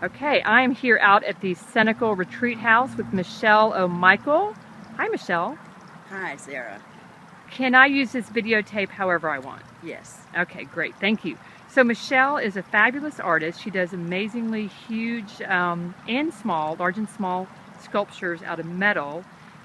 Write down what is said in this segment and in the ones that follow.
Okay, I'm here out at the Senecal Retreat House with Michelle O'Michael. Hi, Michelle. Hi, Sarah. Can I use this videotape however I want? Yes. Okay, great. Thank you. So Michelle is a fabulous artist. She does amazingly huge and small, large and small sculptures out of metal.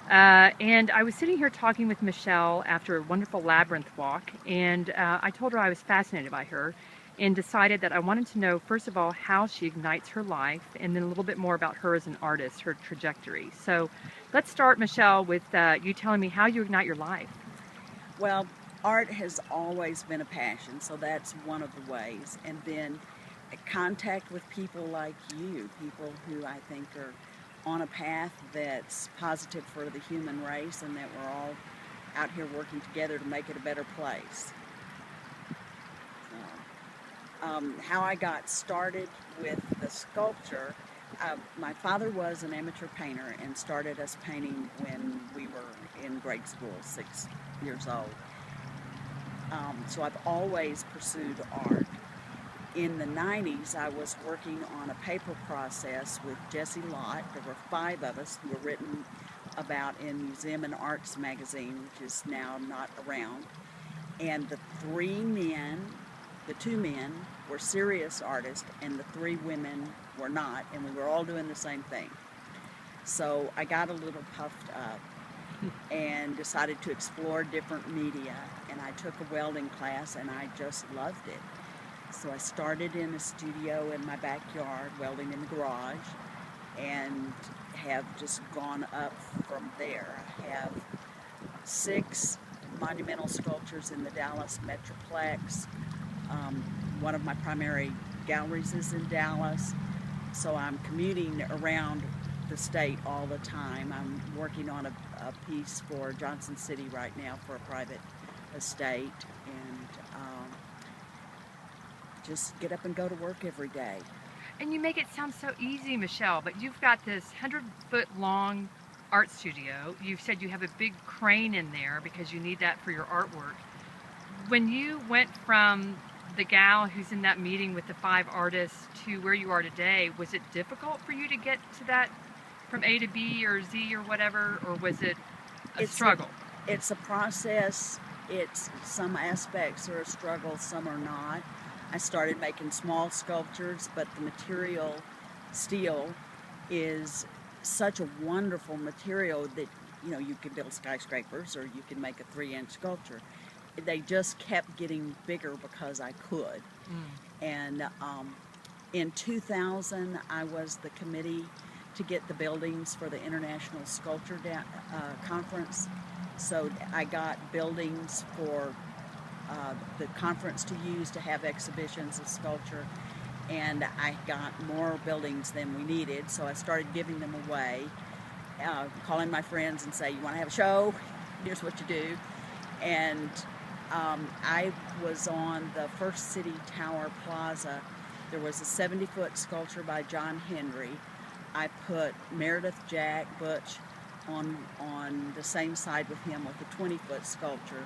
And I was sitting here talking with Michelle after a wonderful labyrinth walk, and I told her I was fascinated by her and decided that I wanted to know, first of all, how she ignites her life, and then a little bit more about her as an artist, her trajectory. So let's start, Michelle, with you telling me how you ignite your life. Well, art has always been a passion, so that's one of the ways. And then contact with people like you, people who I think are on a path that's positive for the human race and that we're all out here working together to make it a better place. How I got started with the sculpture, my father was an amateur painter and started us painting when we were in grade school, 6 years old. So I've always pursued art. In the 90s, I was working on a paper process with Jesse Lott. There were 5 of us who were written about in Museum and Arts magazine, which is now not around. And the 2 men were serious artists and the 3 women were not, and we were all doing the same thing. So I got a little puffed up and decided to explore different media, and I took a welding class and I just loved it. So I started in a studio in my backyard, welding in the garage, and have just gone up from there. I have 6 monumental sculptures in the Dallas Metroplex. One of my primary galleries is in Dallas, so I'm commuting around the state all the time. I'm working on a piece for Johnson City right now for a private estate, and just get up and go to work every day. And you make it sound so easy, Michelle, but you've got this 100-foot long art studio. You've said you have a big crane in there because you need that for your artwork. When you went from the gal who's in that meeting with the 5 artists to where you are today, was it difficult for you to get to that from A to B or Z or whatever, or was it a struggle? It's a process. It's some aspects are a struggle, some are not. I started making small sculptures, but the material, steel, is such a wonderful material that, you know, you can build skyscrapers or you can make a 3-inch sculpture. They just kept getting bigger because I could. And in 2000, I was the committee to get the buildings for the International Sculpture Conference. So I got buildings for the conference to use to have exhibitions of sculpture, and I got more buildings than we needed, so I started giving them away, calling my friends and say, you want to have a show? Here's what you do. And I was on the First City Tower Plaza. There was a 70-foot sculpture by John Henry. I put Meredith Jack Butch on the same side with him with a 20-foot sculpture,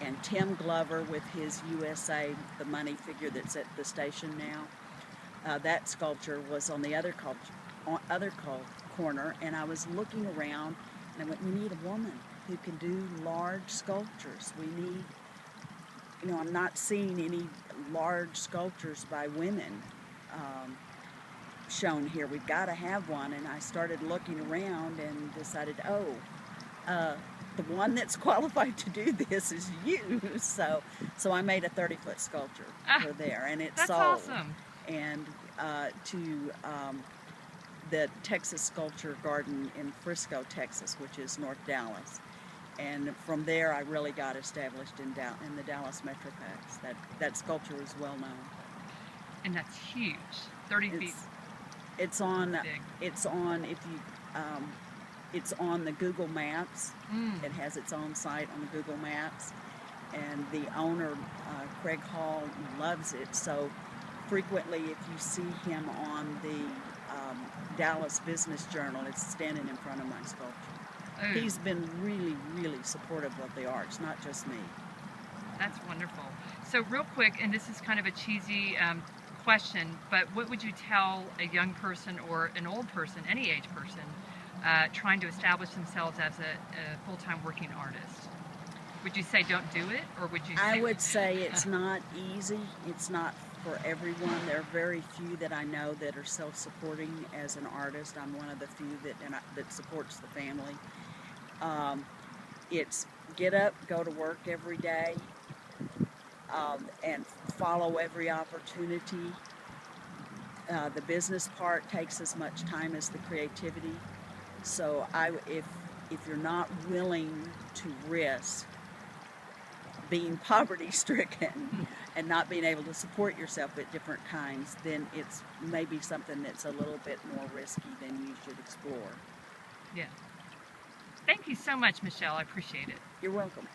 and Tim Glover with his USA, the money figure that's at the station now. That sculpture was on the other corner, and I was looking around and I went, we need a woman who can do large sculptures. We need, you know, I'm not seeing any large sculptures by women shown here. We've got to have one. And I started looking around and decided, the one that's qualified to do this is you. So I made a 30-foot sculpture for there, and it's sold. That's awesome. And to the Texas Sculpture Garden in Frisco, Texas, which is North Dallas. And from there, I really got established in the Dallas Metroplex. That sculpture is well known. And that's huge, 30 feet. It's on. Big. It's on. If you. It's on the Google Maps. It has its own site on the Google Maps, and the owner, Craig Hall, loves it. So frequently, if you see him on the Dallas Business Journal, it's standing in front of my sculpture. He's been really, really supportive of the arts, not just me. That's wonderful. So real quick, and this is kind of a cheesy question, but what would you tell a young person or an old person, any age person, trying to establish themselves as a full-time working artist? Would you say don't do it, or would you say... I would say it's not easy. It's not for everyone. There are very few that I know that are self-supporting as an artist. I'm one of the few that supports the family. It's get up, go to work every day, and follow every opportunity. The business part takes as much time as the creativity. So if you're not willing to risk being poverty stricken and not being able to support yourself at different times, then it's maybe something that's a little bit more risky than you should explore. Yeah. Thank you so much, Michelle. I appreciate it. You're welcome.